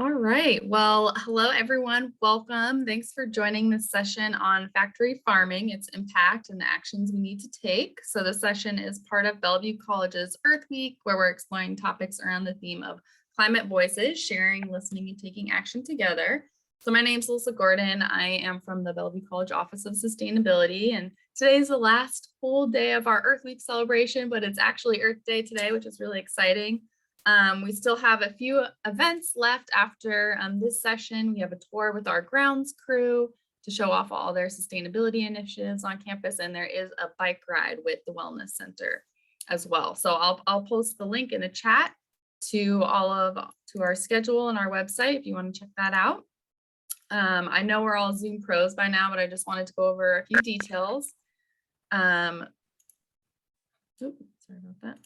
All right. Well, hello, everyone. Welcome. Thanks for joining this session on factory farming, its impact, and the actions we need to take. So this session is part of Bellevue College's Earth Week, where we're exploring topics around the theme of climate voices, sharing, listening, and taking action together. So my name is Alyssa Gordon. I am from the Bellevue College Office of Sustainability, and today is the last full day of our Earth Week celebration, but it's actually Earth Day today, which is really exciting. We still have a few events left after this session. We have a tour with our grounds crew to show off all their sustainability initiatives on campus, and there is a bike ride with the Wellness Center as well. So I'll post the link in the chat to our schedule and our website if you want to check that out. I know we're all Zoom pros by now, but I just wanted to go over a few details. Sorry about that.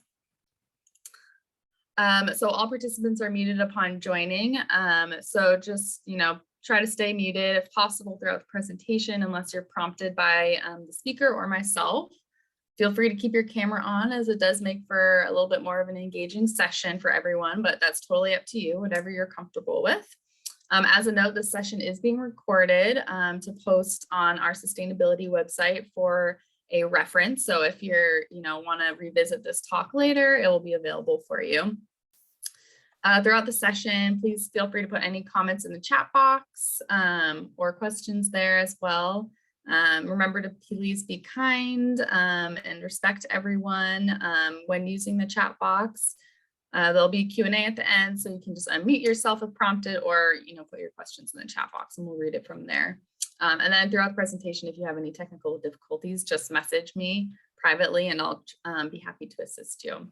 So all participants are muted upon joining. So just, try to stay muted if possible throughout the presentation, unless you're prompted by the speaker or myself. Feel free to keep your camera on, as it does make for a little bit more of an engaging session for everyone, but that's totally up to you, whatever you're comfortable with. As a note, this session is being recorded to post on our sustainability website for a reference. So if you're, want to revisit this talk later, it will be available for you. Throughout the session, please feel free to put any comments in the chat box or questions there as well. Remember to please be kind and respect everyone when using the chat box. There'll be Q&A at the end, so you can just unmute yourself if prompted, or put your questions in the chat box and we'll read it from there. And then throughout the presentation, if you have any technical difficulties, just message me privately and I'll be happy to assist you.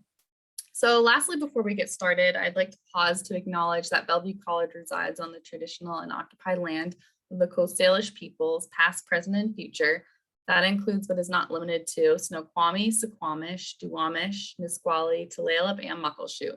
So lastly, before we get started, I'd like to pause to acknowledge that Bellevue College resides on the traditional and occupied land of the Coast Salish peoples, past, present, and future. That includes but is not limited to Snoqualmie, Suquamish, Duwamish, Nisqually, Tulalip, and Muckleshoot.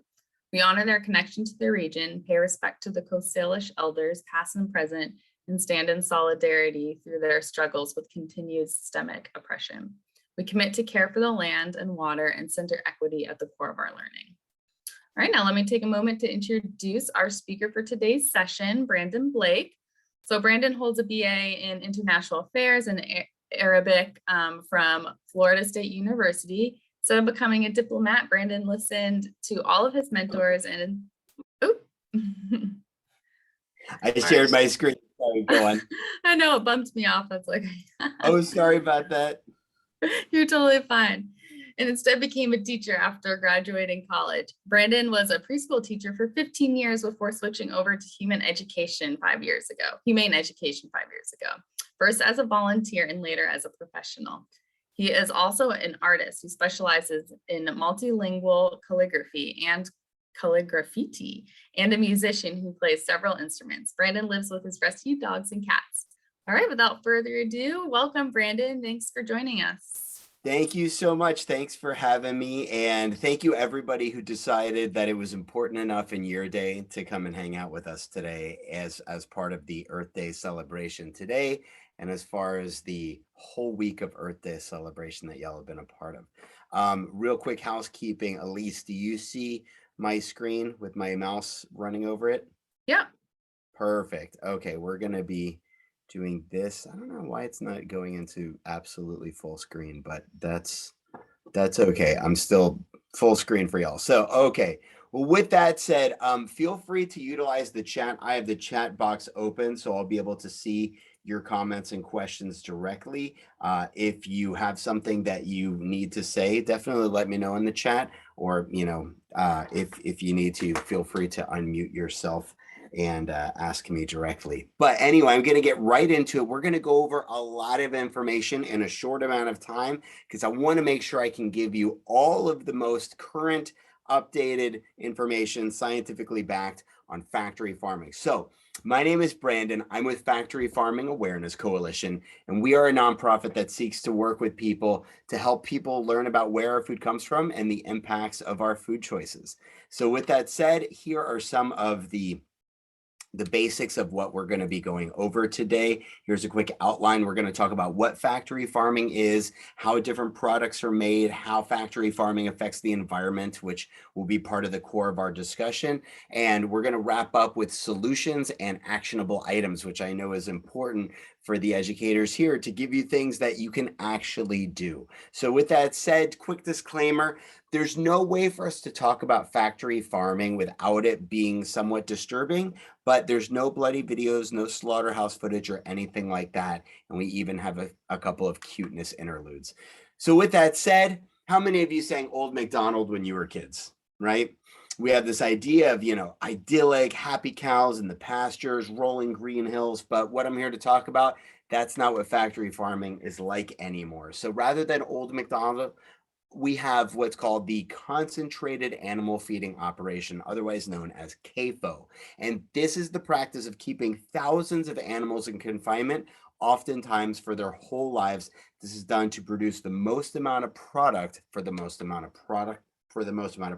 We honor their connection to their region, pay respect to the Coast Salish elders, past and present, and stand in solidarity through their struggles with continued systemic oppression. We commit to care for the land and water and center equity at the core of our learning. All right, now let me take a moment to introduce our speaker for today's session, Brandon Blake. So Brandon holds a BA in International Affairs and Arabic from Florida State University. Instead of becoming a diplomat, Brandon listened to all of his mentors and I shared my screen. Sorry, go on. I know, it bumped me off. That's like Oh, sorry about that. You're totally fine. And instead became a teacher after graduating college. Brandon was a preschool teacher for 15 years before switching over to humane education 5 years ago. First as a volunteer and later as a professional. He is also an artist who specializes in multilingual calligraphy and calligraffiti, and a musician who plays several instruments. Brandon lives with his rescue dogs and cats. All right, without further ado, welcome, Brandon. Thanks for joining us. Thank you so much. Thanks for having me. And thank you everybody who decided that it was important enough in your day to come and hang out with us today as part of the Earth Day celebration today. And as far as the whole week of Earth Day celebration that y'all have been a part of. Real quick housekeeping. Elise, do you see my screen with my mouse running over it? Yeah. Perfect. Okay, we're going to be doing this. I don't know why it's not going into absolutely full screen, but that's okay. I'm still full screen for y'all. So, okay. Well, with that said, feel free to utilize the chat. I have the chat box open, so I'll be able to see your comments and questions directly. If you have something that you need to say, definitely let me know in the chat, or, if you need to, feel free to unmute yourself and ask me directly. But anyway, I'm going to get right into it. We're going to go over a lot of information in a short amount of time because I want to make sure I can give you all of the most current, updated information, scientifically backed on factory farming. So my name is Brandon. I'm with Factory Farming Awareness Coalition, and we are a nonprofit that seeks to work with people to help people learn about where our food comes from and the impacts of our food choices. So with that said, here are some of the the basics of what we're going to be going over today. Here's a quick outline. We're going to talk about what factory farming is, how different products are made, how factory farming affects the environment, which will be part of the core of our discussion. And we're going to wrap up with solutions and actionable items, which I know is important for the educators here to give you things that you can actually do. So with that said, quick disclaimer, there's no way for us to talk about factory farming without it being somewhat disturbing, but there's no bloody videos, no slaughterhouse footage or anything like that. And we even have a couple of cuteness interludes. So with that said, how many of you sang Old MacDonald when you were kids, right? We have this idea of, idyllic, happy cows in the pastures, rolling green hills. But what I'm here to talk about, that's not what factory farming is like anymore. So rather than Old MacDonald, we have what's called the concentrated animal feeding operation, otherwise known as CAFO. And this is the practice of keeping thousands of animals in confinement, oftentimes for their whole lives. This is done to produce the most amount of product for the most amount of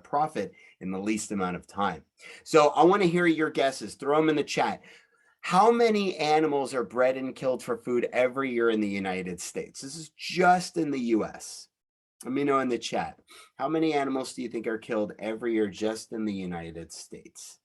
profit in the least amount of time. So I want to hear your guesses. Throw them in the chat. How many animals are bred and killed for food every year in the United States? This is just in the US. Let me know in the chat. How many animals do you think are killed every year just in the United States?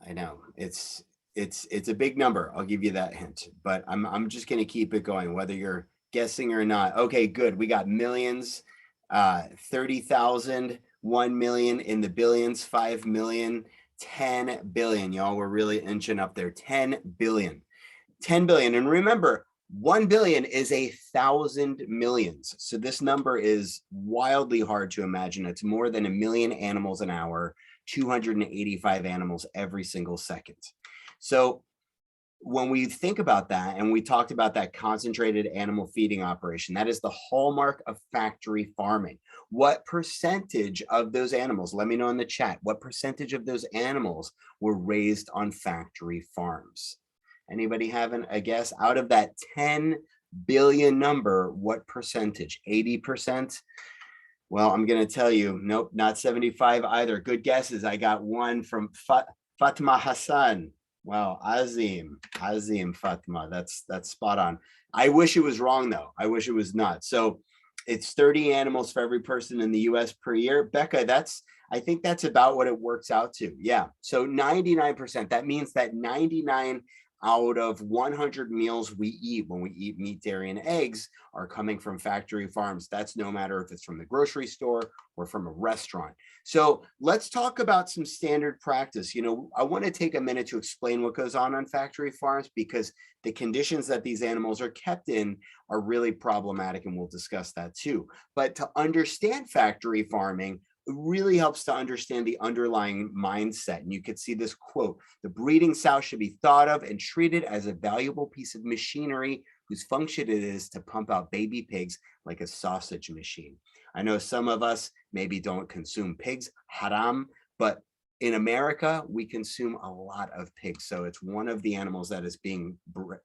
I know it's a big number. I'll give you that hint, but I'm just going to keep it going, whether you're guessing or not. Okay, good. We got millions, 30,000, 1 million, in the billions, 5 million, 10 billion. Y'all, we're really inching up there. 10 billion. 10 billion. And remember, 1 billion is 1,000 millions. So this number is wildly hard to imagine. It's more than 1 million animals an hour, 285 animals every single second. So when we think about that, and we talked about that concentrated animal feeding operation, that is the hallmark of factory farming. What percentage of those animals, let me know in the chat, what percentage of those animals were raised on factory farms? Anybody having a guess? Out of that 10 billion number, what percentage? 80%? Well, I'm going to tell you, nope, not 75 either. Good guesses. I got one from Fatima Hassan. Wow, Azim Fatima. That's spot on. I wish it was wrong though. I wish it was not. So it's 30 animals for every person in the US per year. Becca, I think that's about what it works out to. Yeah. So 99%. That means that 99 out of 100 meals we eat when we eat meat, dairy, and eggs are coming from factory farms. That's no matter if it's from the grocery store or from a restaurant. So let's talk about some standard practice. I want to take a minute to explain what goes on factory farms, because the conditions that these animals are kept in are really problematic, and we'll discuss that too. But to understand factory farming, it really helps to understand the underlying mindset. And you could see this quote: the breeding sow should be thought of and treated as a valuable piece of machinery whose function it is to pump out baby pigs like a sausage machine. I know some of us maybe don't consume pigs, haram, but in America, we consume a lot of pigs. So it's one of the animals that is being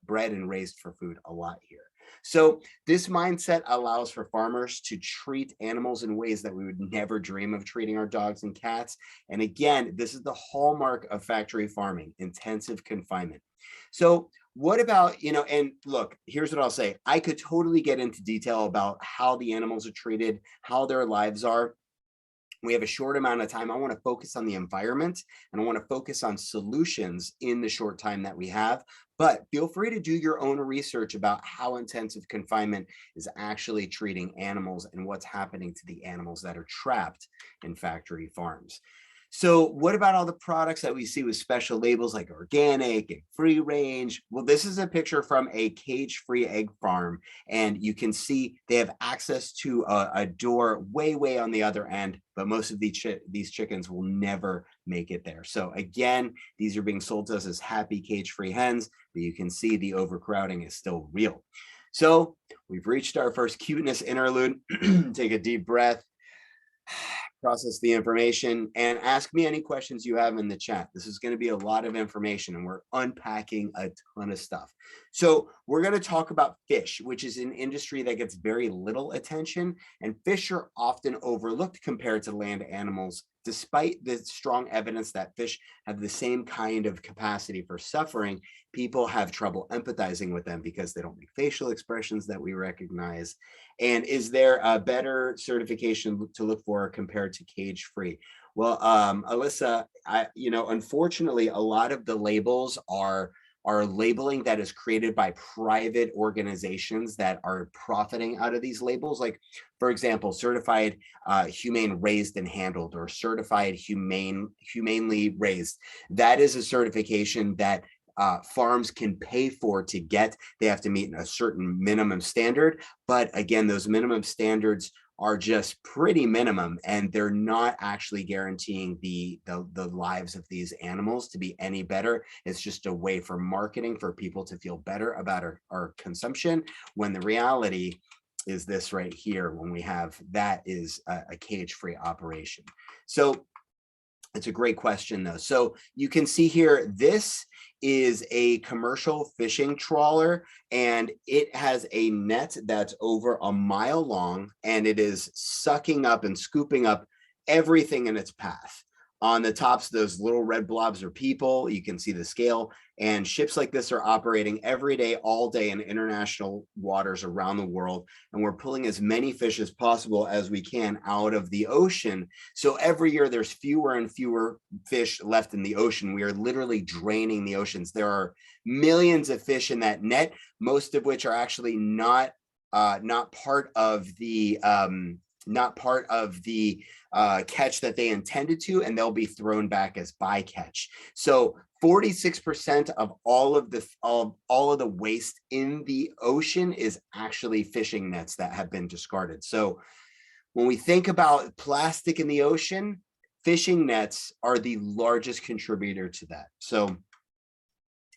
bred and raised for food a lot here. So this mindset allows for farmers to treat animals in ways that we would never dream of treating our dogs and cats. And again, this is the hallmark of factory farming: intensive confinement. So what about, and look, here's what I'll say. I could totally get into detail about how the animals are treated, how their lives are. We have a short amount of time. I want to focus on the environment, and I want to focus on solutions in the short time that we have. But feel free to do your own research about how intensive confinement is actually treating animals and what's happening to the animals that are trapped in factory farms. So what about all the products that we see with special labels like organic and free range? Well, this is a picture from a cage-free egg farm, and you can see they have access to a door way on the other end, but most of these chickens will never make it there. So again, these are being sold to us as happy cage-free hens, but you can see the overcrowding is still real. So we've reached our first cuteness interlude. Take a deep breath. Process the information, and ask me any questions you have in the chat. This is going to be a lot of information, and we're unpacking a ton of stuff. So we're going to talk about fish, which is an industry that gets very little attention, and fish are often overlooked compared to land animals despite the strong evidence that fish have the same kind of capacity for suffering, people have trouble empathizing with them because they don't make facial expressions that we recognize. And is there a better certification to look for compared to cage-free? Well, Alyssa, unfortunately, a lot of the labels are labeling that is created by private organizations that are profiting out of these labels. Like, for example, certified humane raised and handled, or certified humanely raised. That is a certification that farms can pay for to get. They have to meet a certain minimum standard. But again, those minimum standards are just pretty minimum, and they're not actually guaranteeing the lives of these animals to be any better. It's just a way for marketing for people to feel better about our consumption, when the reality is this right here, when we have that is a cage-free operation. So it's a great question though. So you can see here, this is a commercial fishing trawler, and it has a net that's over a mile long, and it is sucking up and scooping up everything in its path. On the tops, those little red blobs are people. You can see the scale, and ships like this are operating every day, all day in international waters around the world. And we're pulling as many fish as possible as we can out of the ocean. So every year there's fewer and fewer fish left in the ocean. We are literally draining the oceans. There are millions of fish in that net, most of which are actually not part of the catch that they intended to, and they'll be thrown back as bycatch. So 46% of all of the waste in the ocean is actually fishing nets that have been discarded. So when we think about plastic in the ocean, fishing nets are the largest contributor to that. So,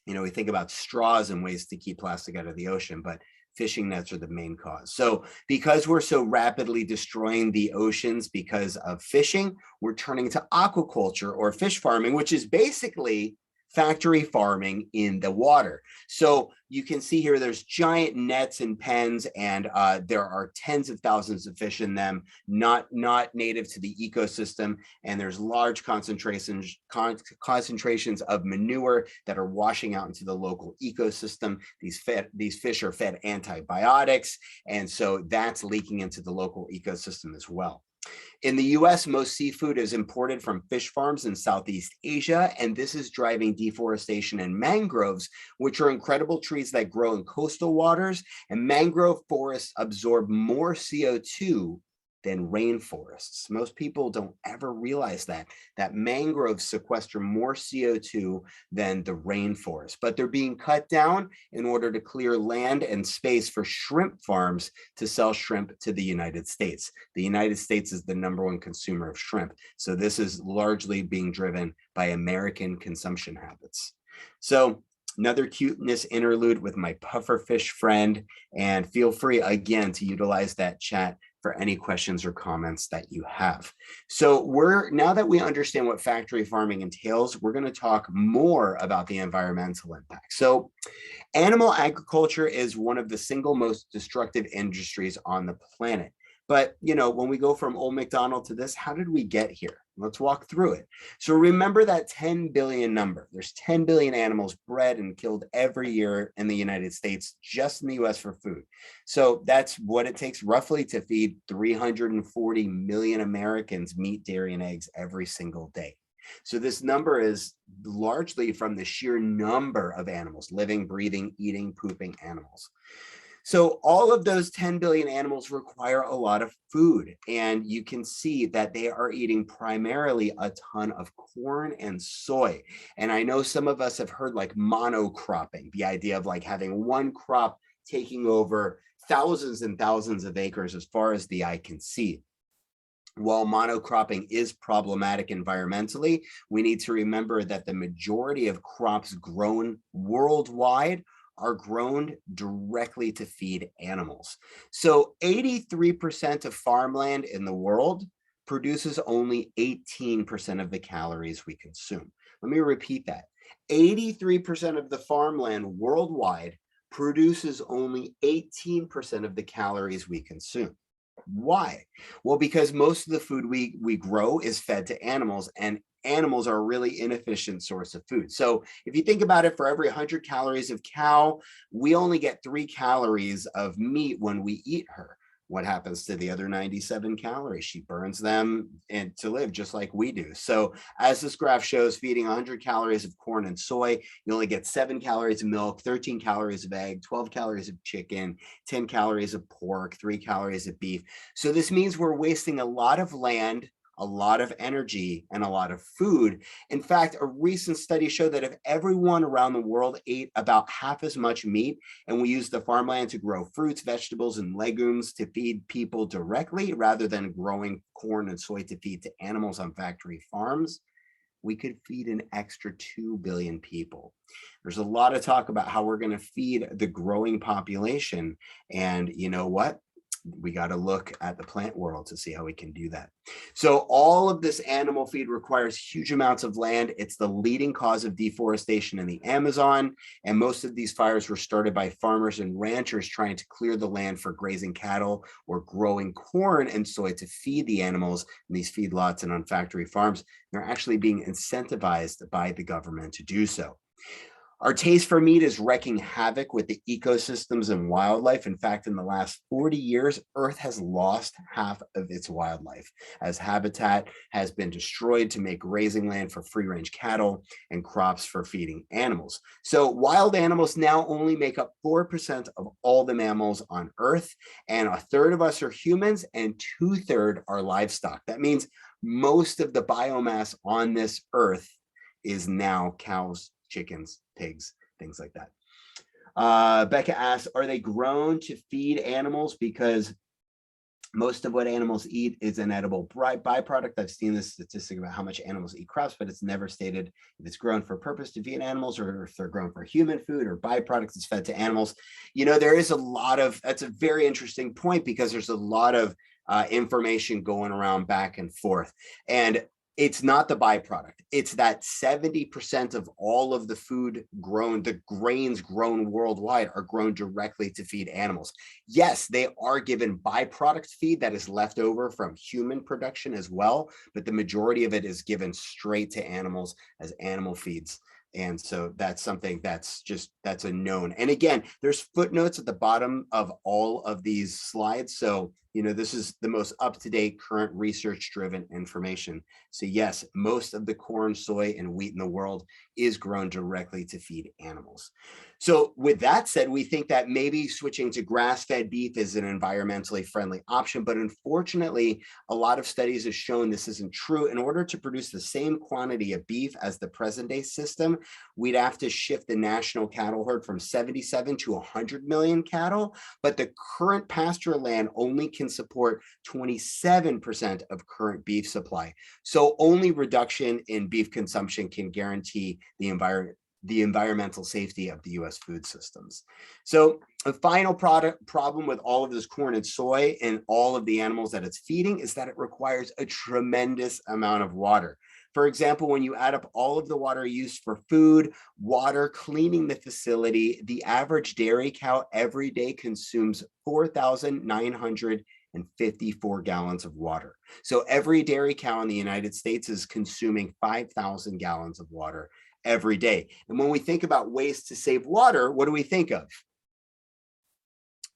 we think about straws and ways to keep plastic out of the ocean, but fishing nets are the main cause. So because we're so rapidly destroying the oceans because of fishing, we're turning to aquaculture, or fish farming, which is basically factory farming in the water. So you can see here, there's giant nets and pens, and there are tens of thousands of fish in them, not native to the ecosystem. And there's large concentrations of manure that are washing out into the local ecosystem. These fish are fed antibiotics, and so that's leaking into the local ecosystem as well. In the US, most seafood is imported from fish farms in Southeast Asia, and this is driving deforestation in mangroves, which are incredible trees that grow in coastal waters. And mangrove forests absorb more CO2 than rainforests. Most people don't ever realize that mangroves sequester more CO2 than the rainforest, but they're being cut down in order to clear land and space for shrimp farms to sell shrimp to the United States. The United States is the #1 consumer of shrimp. So this is largely being driven by American consumption habits. So another cuteness interlude with my pufferfish friend, and feel free again to utilize that chat for any questions or comments that you have. So now that we understand what factory farming entails, we're going to talk more about the environmental impact. So animal agriculture is one of the single most destructive industries on the planet. But, when we go from old McDonald to this, how did we get here? Let's walk through it. So remember that 10 billion number. There's 10 billion animals bred and killed every year in the United States, just in the US for food. So that's what it takes roughly to feed 340 million Americans meat, dairy, and eggs every single day. So this number is largely from the sheer number of animals, living, breathing, eating, pooping animals. So all of those 10 billion animals require a lot of food, and you can see that they are eating primarily a ton of corn and soy. And I know some of us have heard like monocropping, the idea of like having one crop taking over thousands and thousands of acres as far as the eye can see. While monocropping is problematic environmentally, we need to remember that the majority of crops grown worldwide are grown directly to feed animals. So 83% of farmland in the world produces only 18% of the calories we consume. Let me repeat that. 83% of the farmland worldwide produces only 18% of the calories we consume. Why? Well, because most of the food we grow is fed to animals, and animals are a really inefficient source of food. So if you think about it, for every 100 calories of cow, we only get 3 calories of meat when we eat her. What happens to the other 97 calories? She burns them and to live just like we do. So as this graph shows, feeding 100 calories of corn and soy, you only get 7 calories of milk, 13 calories of egg, 12 calories of chicken, 10 calories of pork, 3 calories of beef. So this means we're wasting a lot of land, a lot of energy, and a lot of food. In fact, a recent study showed that if everyone around the world ate about half as much meat, and we used the farmland to grow fruits, vegetables, and legumes to feed people directly, rather than growing corn and soy to feed to animals on factory farms, we could feed an extra 2 billion people. There's a lot of talk about how we're going to feed the growing population. And you know what? We got to look at the plant world to see how we can do that. So all of this animal feed requires huge amounts of land. It's the leading cause of deforestation in the Amazon. And most of these fires were started by farmers and ranchers trying to clear the land for grazing cattle or growing corn and soy to feed the animals in these feedlots and on factory farms. They're actually being incentivized by the government to do so. Our taste for meat is wreaking havoc with the ecosystems and wildlife. In fact, in the last 40 years, Earth has lost half of its wildlife as habitat has been destroyed to make grazing land for free-range cattle and crops for feeding animals. So wild animals now only make up 4% of all the mammals on Earth, and 1/3 of us are humans and 2/3 are livestock. That means most of the biomass on this Earth is now cows, chickens, pigs, things like that. Becca asks, are they grown to feed animals? Because most of what animals eat is an edible byproduct. I've seen this statistic about how much animals eat crops, but it's never stated if it's grown for purpose to feed animals or if they're grown for human food or byproducts that's fed to animals. You know, there is a lot of, that's a very interesting point because there's a lot of information going around back and forth. And it's not the byproduct. It's that 70% of all of the food grown, the grains grown worldwide are grown directly to feed animals. Yes, they are given byproduct feed that is left over from human production as well, but the majority of it is given straight to animals as animal feeds. And so that's something that's a known. And again, there's footnotes at the bottom of all of these slides. So, you know, this is the most up-to-date current research-driven information. So yes, most of the corn, soy, and wheat in the world is grown directly to feed animals. So with that said, we think that maybe switching to grass-fed beef is an environmentally friendly option, but unfortunately, a lot of studies have shown this isn't true. In order to produce the same quantity of beef as the present-day system, we'd have to shift the national cattle herd from 77 to 100 million cattle, but the current pasture land only can support 27% of current beef supply. So only reduction in beef consumption can guarantee the environmental safety of the US food systems. So a final problem with all of this corn and soy and all of the animals that it's feeding is that it requires a tremendous amount of water. For example, when you add up all of the water used for food, water, cleaning the facility, the average dairy cow every day consumes 4,954 gallons of water. So every dairy cow in the United States is consuming 5,000 gallons of water every day. And when we think about ways to save water, what do we think of?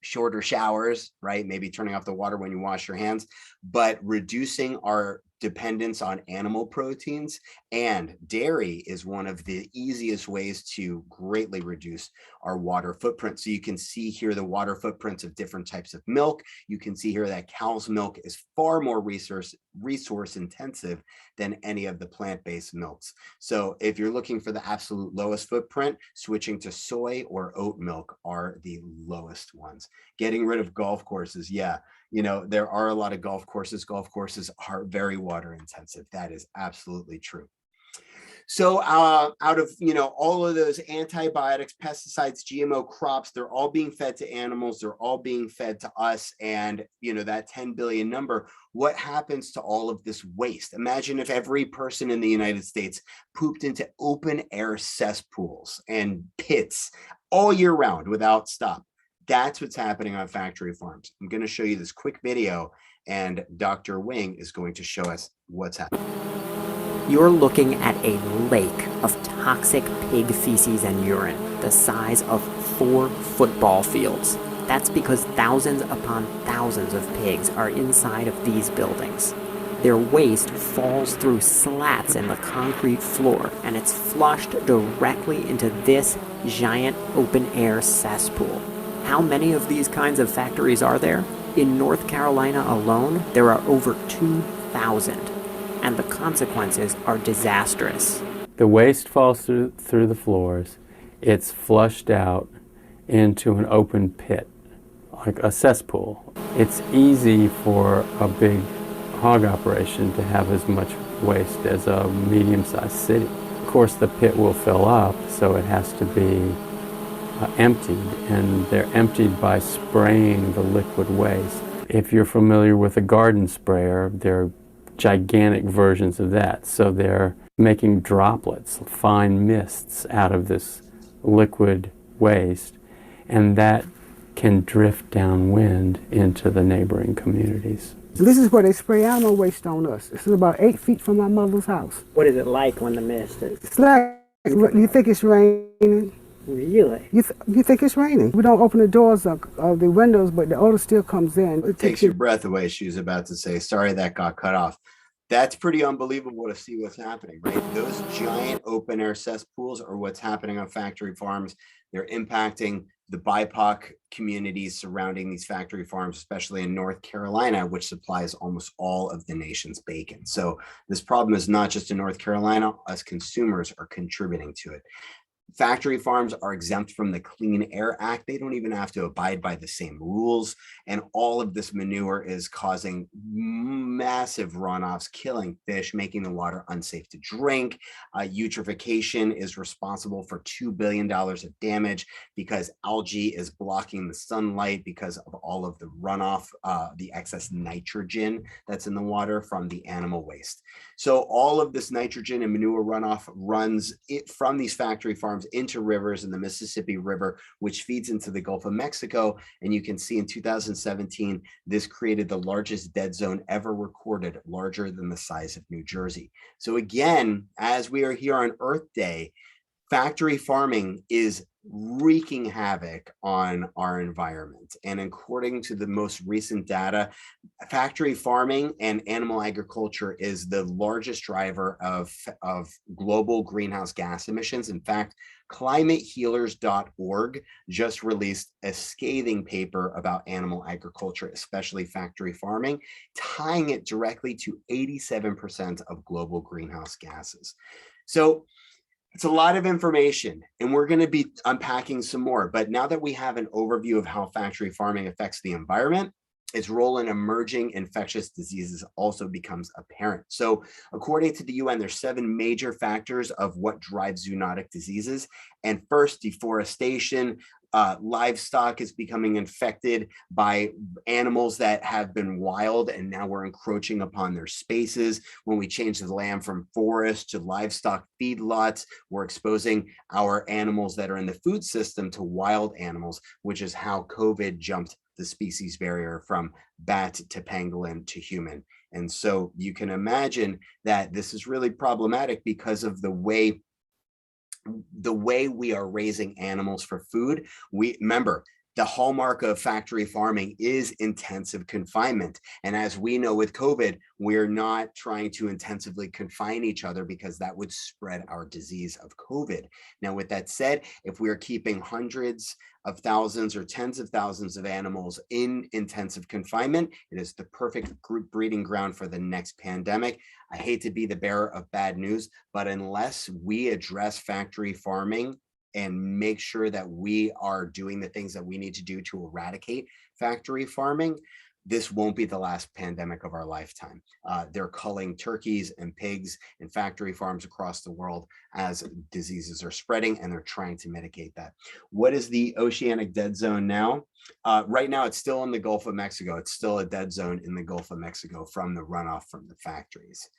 Shorter showers, right? Maybe turning off the water when you wash your hands, but reducing our dependence on animal proteins, and dairy is one of the easiest ways to greatly reduce our water footprint. So you can see here the water footprints of different types of milk. You can see here that cow's milk is far more resource intensive than any of the plant-based milks. So if you're looking for the absolute lowest footprint, switching to soy or oat milk are the lowest ones. Getting rid of golf courses, yeah. You know, there are a lot of golf courses. Golf courses are very water intensive. That is absolutely true. So out of, you know, all of those antibiotics, pesticides, GMO crops, they're all being fed to animals. They're all being fed to us. And, you know, that 10 billion number, what happens to all of this waste? Imagine if every person in the United States pooped into open air cesspools and pits all year round without stop. That's what's happening on factory farms. I'm going to show you this quick video, and Dr. Wing is going to show us what's happening. You're looking at a lake of toxic pig feces and urine, the size of 4 football fields. That's because thousands upon thousands of pigs are inside of these buildings. Their waste falls through slats in the concrete floor, and it's flushed directly into this giant open-air cesspool. How many of these kinds of factories are there? In North Carolina alone, there are over 2,000, and the consequences are disastrous. The waste falls through the floors. It's flushed out into an open pit, like a cesspool. It's easy for a big hog operation to have as much waste as a medium-sized city. Of course, the pit will fill up, so it has to be emptied, and they're emptied by spraying the liquid waste. If you're familiar with a garden sprayer, they're gigantic versions of that. So they're making droplets, fine mists out of this liquid waste, and that can drift downwind into the neighboring communities. This is where they spray animal waste on us. This is about 8 feet from my mother's house. What is it like when the mist is? It's like, you think it's raining? Really? You think it's raining. We don't open the doors of the windows, but the odor still comes in. It takes your breath away, she was about to say. Sorry that got cut off. That's pretty unbelievable to see what's happening, right? Those giant open air cesspools are what's happening on factory farms. They're impacting the BIPOC communities surrounding these factory farms, especially in North Carolina, which supplies almost all of the nation's bacon. So this problem is not just in North Carolina. Us consumers are contributing to it. Factory farms are exempt from the Clean Air Act. They don't even have to abide by the same rules. And all of this manure is causing massive runoffs, killing fish, making the water unsafe to drink. Eutrophication is responsible for $2 billion of damage because algae is blocking the sunlight because of all of the runoff, the excess nitrogen that's in the water from the animal waste. So all of this nitrogen and manure runoff runs from these factory farms into rivers in the Mississippi River, which feeds into the Gulf of Mexico. And you can see in 2017, this created the largest dead zone ever recorded, larger than the size of New Jersey. So again, as we are here on Earth Day, factory farming is wreaking havoc on our environment. And according to the most recent data, factory farming and animal agriculture is the largest driver of global greenhouse gas emissions. In fact, climatehealers.org just released a scathing paper about animal agriculture, especially factory farming, tying it directly to 87% of global greenhouse gases. So it's a lot of information, and we're going to be unpacking some more. But now that we have an overview of how factory farming affects the environment, its role in emerging infectious diseases also becomes apparent. So according to the UN, there's 7 major factors of what drives zoonotic diseases. And first, deforestation. Livestock is becoming infected by animals that have been wild, and now we're encroaching upon their spaces. When we change the land from forest to livestock feedlots, we're exposing our animals that are in the food system to wild animals, which is how COVID jumped the species barrier from bat to pangolin to human. And so you can imagine that this is really problematic because of the way we are raising animals for food. We remember, the hallmark of factory farming is intensive confinement. And as we know with COVID, we're not trying to intensively confine each other because that would spread our disease of COVID. Now, with that said, if we're keeping hundreds of thousands or tens of thousands of animals in intensive confinement, it is the perfect group breeding ground for the next pandemic. I hate to be the bearer of bad news, but unless we address factory farming and make sure that we are doing the things that we need to do to eradicate factory farming, this won't be the last pandemic of our lifetime. They're culling turkeys and pigs in factory farms across the world as diseases are spreading, and they're trying to mitigate that. What is the oceanic dead zone now? Right now, it's still in the Gulf of Mexico. It's still a dead zone in the Gulf of Mexico from the runoff from the factories.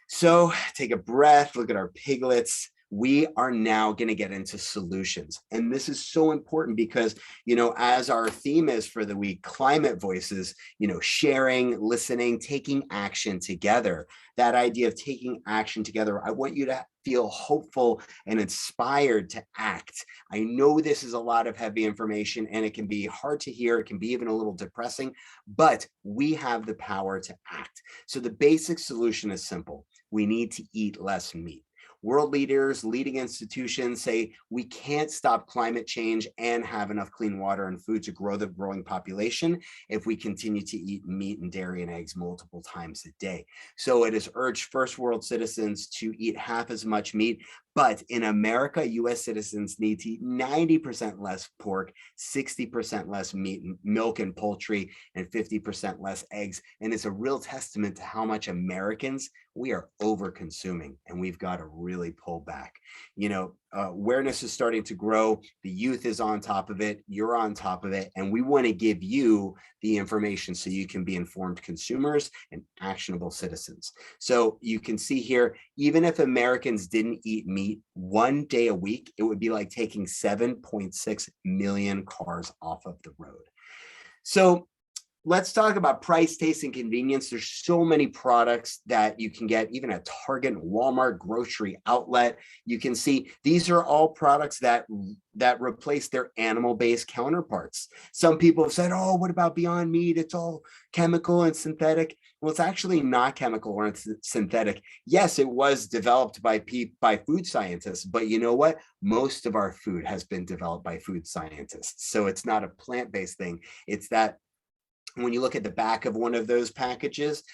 So take a breath, look at our piglets. we are now going to get into solutions. And this is so important because, you know, as our theme is for the week, climate voices, you know, sharing, listening, taking action together. That idea of taking action together, I want you to feel hopeful and inspired to act. I know this is a lot of heavy information and it can be hard to hear. It can be even a little depressing, but we have the power to act. So the basic solution is simple. We need to eat less meat. World leaders, leading institutions say we can't stop climate change and have enough clean water and food to grow the growing population if we continue to eat meat and dairy and eggs multiple times a day. So it is urged first world citizens to eat half as much meat. But in America, US citizens need to eat 90% less pork, 60% less meat, milk and poultry, and 50% less eggs. And it's a real testament to how much Americans we are over consuming, and we've got to really pull back. You know, awareness is starting to grow. The youth is on top of it. You're on top of it. And we want to give you the information so you can be informed consumers and actionable citizens. So you can see here, even if Americans didn't eat meat 1 day a week, it would be like taking 7.6 million cars off of the road. So let's talk about price, taste, and convenience. There's so many products that you can get, even at Target, Walmart, grocery outlet. You can see these are all products that replace their animal-based counterparts. Some people have said, oh, what about Beyond Meat? It's all chemical and synthetic. Well, it's actually not chemical or it's synthetic. Yes, it was developed by food scientists, but you know what? Most of our food has been developed by food scientists. So it's not a plant-based thing. It's that when you look at the back of one of those packages,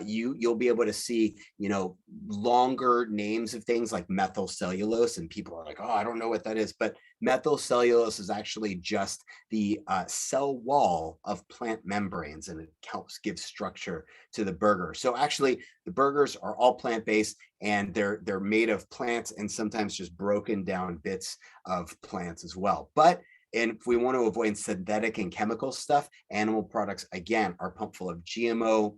you'll be able to see, you know, longer names of things like methyl cellulose, and people are like, oh, I don't know what that is. But methyl cellulose is actually just the cell wall of plant membranes, and it helps give structure to the burger. So actually, the burgers are all plant-based, and they're made of plants and sometimes just broken down bits of plants as well. But and if we want to avoid synthetic and chemical stuff, animal products, again, are pumped full of GMO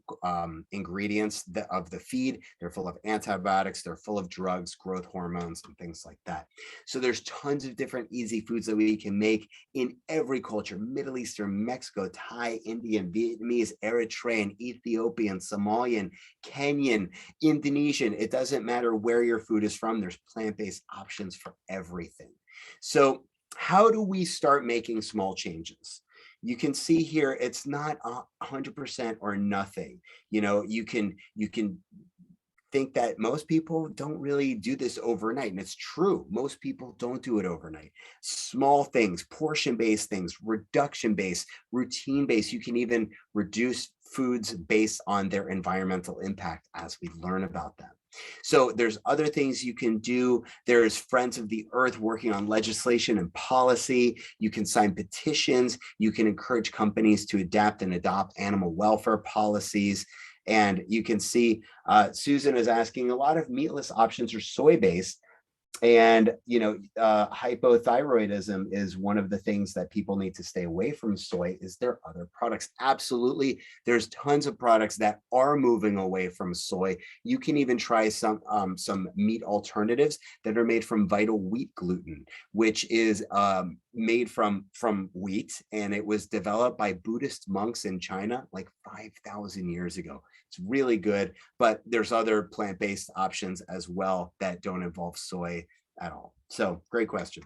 ingredients of the feed. They're full of antibiotics. They're full of drugs, growth hormones, and things like that. So there's tons of different easy foods that we can make in every culture: Middle Eastern, Mexico, Thai, Indian, Vietnamese, Eritrean, Ethiopian, Somalian, Kenyan, Indonesian. It doesn't matter where your food is from. There's plant-based options for everything. So how do we start making small changes? You can see here, it's not 100% or nothing. You know, you can think that most people don't really do this overnight, and it's true. Most people don't do it overnight. Small things, portion-based things, reduction-based, routine-based. You can even reduce foods based on their environmental impact as we learn about them. So there's other things you can do. There's Friends of the Earth working on legislation and policy. You can sign petitions. You can encourage companies to adapt and adopt animal welfare policies. And you can see Susan is asking, a lot of meatless options are soy-based. And, you know, hypothyroidism is one of the things that people need to stay away from soy. Is there other products? Absolutely. There's tons of products that are moving away from soy. You can even try some meat alternatives that are made from vital wheat gluten, which is made from wheat, and it was developed by Buddhist monks in China like 5,000 years ago. It's really good, but there's other plant-based options as well that don't involve soy at all. So great question.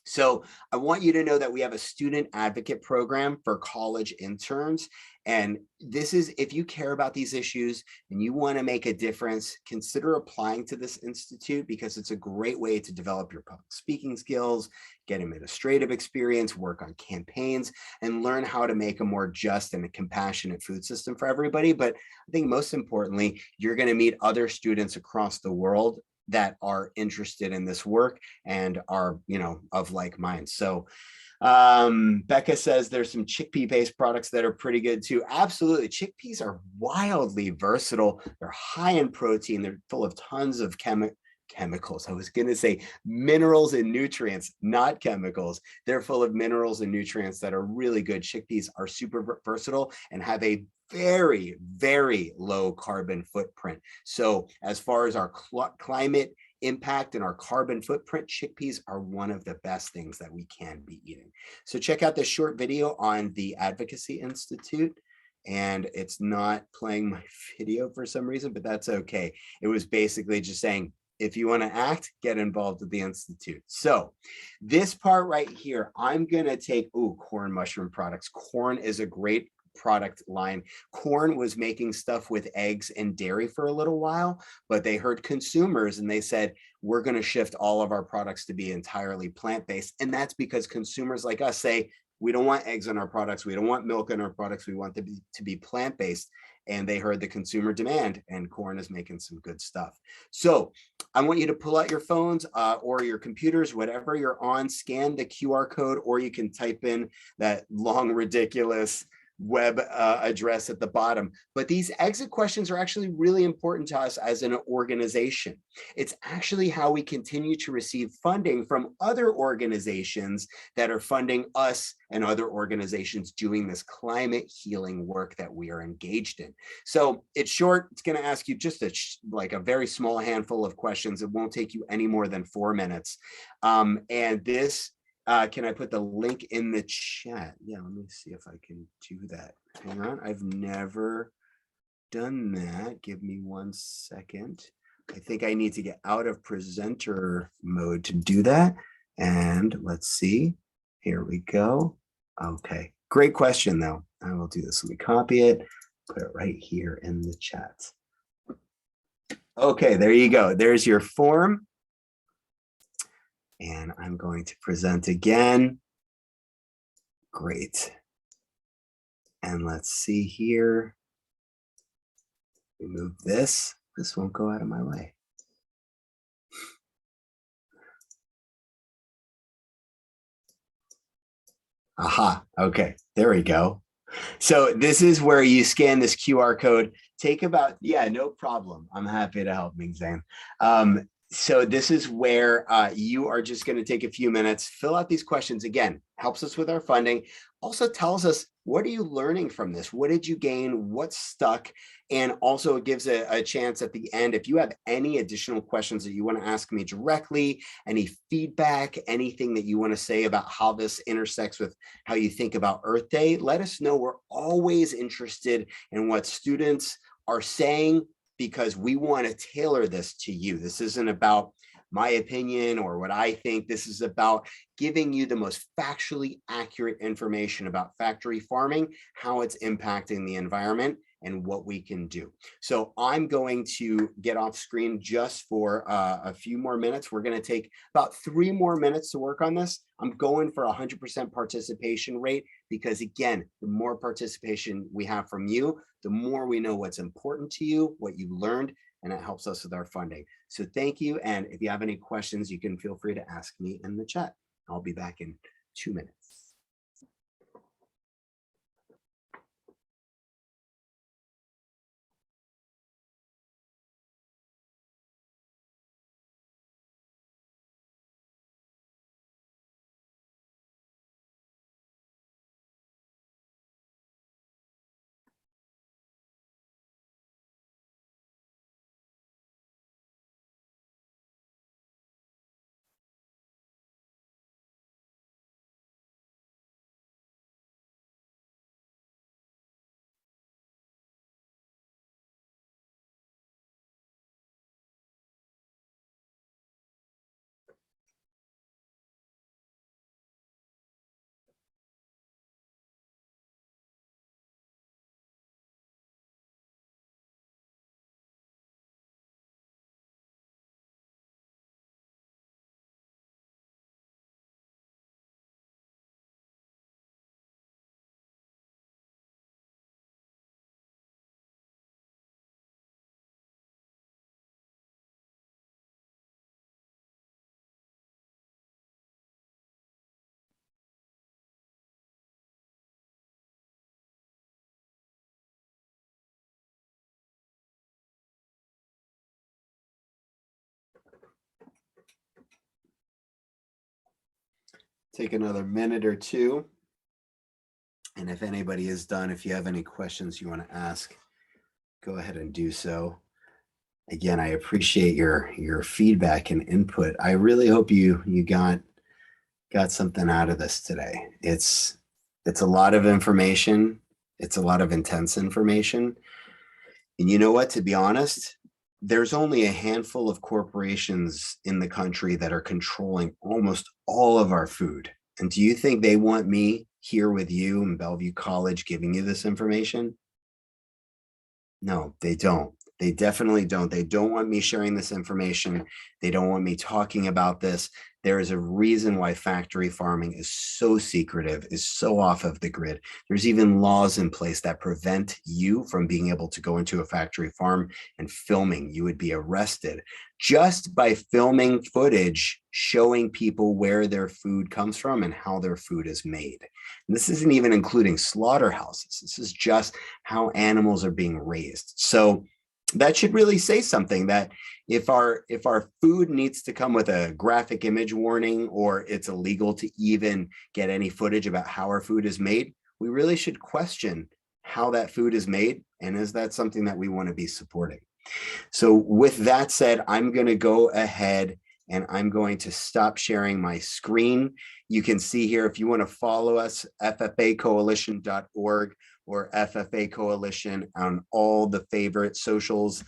So I want you to know that we have a student advocate program for college interns. And this is, if you care about these issues and you want to make a difference, consider applying to this institute, because it's a great way to develop your public speaking skills, get administrative experience, work on campaigns, and learn how to make a more just and a compassionate food system for everybody. But I think most importantly, you're going to meet other students across the world that are interested in this work and are, you know, of like mind. So Becca says there's some chickpea-based products that are pretty good too. Absolutely. Chickpeas are wildly versatile. They're high in protein. They're full of tons of chemicals. I was going to say minerals and nutrients, not chemicals. They're full of minerals and nutrients that are really good. Chickpeas are super versatile and have a very, very low carbon footprint. So as far as our climate impact and our carbon footprint, chickpeas are one of the best things that we can be eating. So check out this short video on the Advocacy Institute. And it's not playing my video for some reason, but that's okay. It was basically just saying, if you want to act, get involved with the Institute. So this part right here, I'm going to take, corn mushroom products. Corn is a great product line. Corn was making stuff with eggs and dairy for a little while, but they heard consumers and they said, we're going to shift all of our products to be entirely plant-based. And that's because consumers like us say, we don't want eggs in our products. We don't want milk in our products. We want them to be plant-based. And they heard the consumer demand, and corn is making some good stuff. So I want you to pull out your phones or your computers, whatever you're on, scan the QR code, or you can type in that long, ridiculous web address at the bottom. But these exit questions are actually really important to us as an organization. It's actually how we continue to receive funding from other organizations that are funding us and other organizations doing this climate healing work that we are engaged in. So it's short. It's going to ask you just like a very small handful of questions. It won't take you any more than 4 minutes. And this, can I put the link in the chat? Yeah, let me see if I can do that. Hang on, I've never done that. Give me 1 second. I think I need to get out of presenter mode to do that. And let's see, here we go. Okay, great question though. I will do this. Let me copy it, put it right here in the chat. Okay, there you go. There's your form. And I'm going to present again. Great. And let's see here. Remove this. This won't go out of my way. Aha, okay, there we go. So this is where you scan this QR code. Take about, yeah, no problem. I'm happy to help, Ming Zhang. So this is where you are just going to take a few minutes, fill out these questions. Again, helps us with our funding. Also tells us, what are you learning from this? What did you gain? What stuck? And also it gives a chance at the end, if you have any additional questions that you want to ask me directly, any feedback, anything that you want to say about how this intersects with how you think about Earth Day, let us know. We're always interested in what students are saying, because we want to tailor this to you. This isn't about my opinion or what I think. This is about giving you the most factually accurate information about factory farming, how it's impacting the environment, and what we can do. So I'm going to get off screen just for a few more minutes. We're going to take about 3 more minutes to work on this. I'm going for 100% participation rate, because again, the more participation we have from you, the more we know what's important to you, what you learned, and it helps us with our funding. So thank you. And if you have any questions, you can feel free to ask me in the chat. I'll be back in 2 minutes. Take another minute or two. And if anybody is done, if you have any questions you want to ask, go ahead and do so. Again, I appreciate your feedback and input. I really hope you got something out of this today. It's a lot of information. It's a lot of intense information. And you know what, to be honest, there's only a handful of corporations in the country that are controlling almost all of our food. And do you think they want me here with you in Bellevue College giving you this information? No, they don't. They definitely don't. They don't want me sharing this information. They don't want me talking about this. There is a reason why factory farming is so secretive, is so off of the grid. There's even laws in place that prevent you from being able to go into a factory farm and filming. You would be arrested just by filming footage showing people where their food comes from and how their food is made. And this isn't even including slaughterhouses. This is just how animals are being raised. So that should really say something, that if our food needs to come with a graphic image warning, or it's illegal to even get any footage about how our food is made, we really should question how that food is made, and is that something that we want to be supporting? So with that said, I'm going to go ahead and I'm going to stop sharing my screen. You can see here, if you want to follow us, ffacoalition.org or FFA Coalition on all the favorite socials.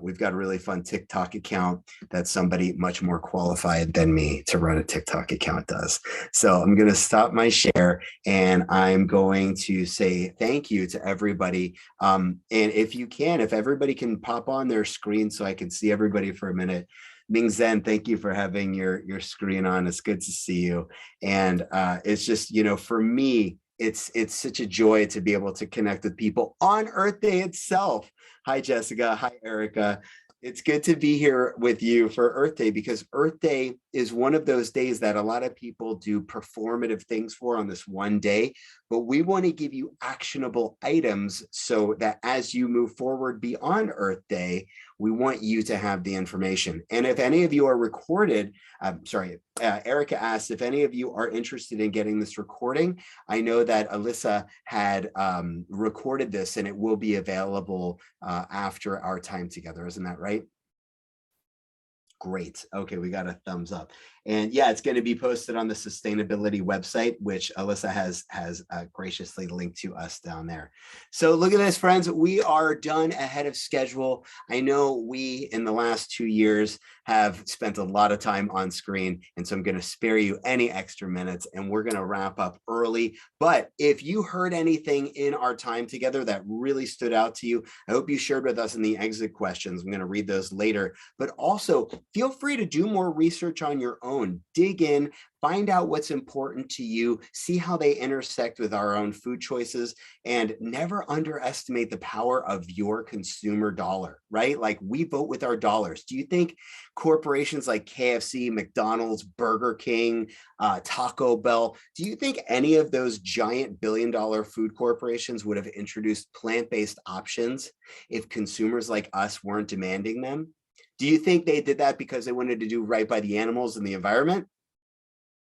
We've got a really fun TikTok account that somebody much more qualified than me to run a TikTok account does. So I'm going to stop my share and I'm going to say thank you to everybody. And if everybody can pop on their screen so I can see everybody for a minute. Ming Zhen, thank you for having your screen on. It's good to see you. And it's just, for me, it's such a joy to be able to connect with people on Earth Day itself. Hi, Jessica. Hi, Erica. It's good to be here with you for Earth Day, because Earth Day is one of those days that a lot of people do performative things for on this one day, but we want to give you actionable items so that as you move forward beyond Earth Day, we want you to have the information. And if any of you are recorded, Erica asked if any of you are interested in getting this recording. I know that Alyssa had recorded this and it will be available after our time together. Isn't that right? Great. Okay, we got a thumbs up. And yeah, it's going to be posted on the sustainability website, which Alyssa has graciously linked to us down there. So look at this, friends. We are done ahead of schedule. I know we, in the last 2 years, have spent a lot of time on screen, and so I'm going to spare you any extra minutes, and we're going to wrap up early. But if you heard anything in our time together that really stood out to you, I hope you shared with us in the exit questions. I'm going to read those later, but also feel free to do more research on your own. Dig in, find out what's important to you, see how they intersect with our own food choices, and never underestimate the power of your consumer dollar, right? Like, we vote with our dollars. Do you think corporations like KFC, McDonald's, Burger King, Taco Bell, do you think any of those giant billion-dollar food corporations would have introduced plant-based options if consumers like us weren't demanding them? Do you think they did that because they wanted to do right by the animals and the environment?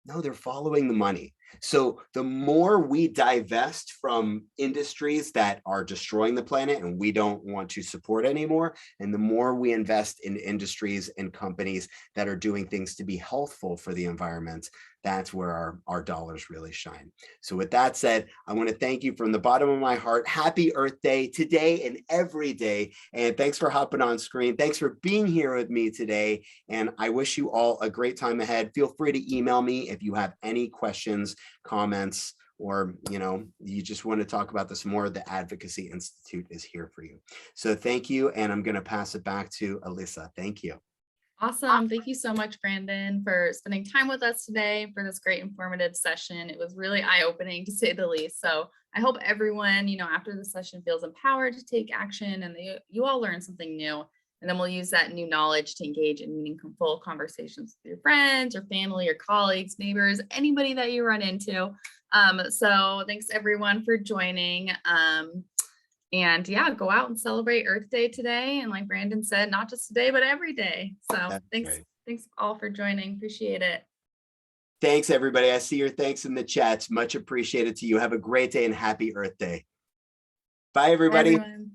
No, they're following the money. So the more we divest from industries that are destroying the planet and we don't want to support anymore, and the more we invest in industries and companies that are doing things to be healthful for the environment, that's where our dollars really shine. So with that said, I want to thank you from the bottom of my heart. Happy Earth Day today and every day. And thanks for hopping on screen. Thanks for being here with me today. And I wish you all a great time ahead. Feel free to email me if you have any questions, comments, or you just want to talk about this more. The Advocacy Institute is here for you. So thank you. And I'm going to pass it back to Alyssa. Thank you. Awesome. Thank you so much, Brandon, for spending time with us today for this great informative session. It was really eye-opening, to say the least. So I hope everyone, after the session, feels empowered to take action, and you all learn something new. And then we'll use that new knowledge to engage in meaningful conversations with your friends or family or colleagues, neighbors, anybody that you run into. So thanks everyone for joining. And yeah, go out and celebrate Earth Day today. And like Brandon said, not just today, but every day. So thanks all for joining. Appreciate it. Thanks, everybody. I see your thanks in the chats. Much appreciated to you. Have a great day and happy Earth Day. Bye, everybody. Bye, everyone.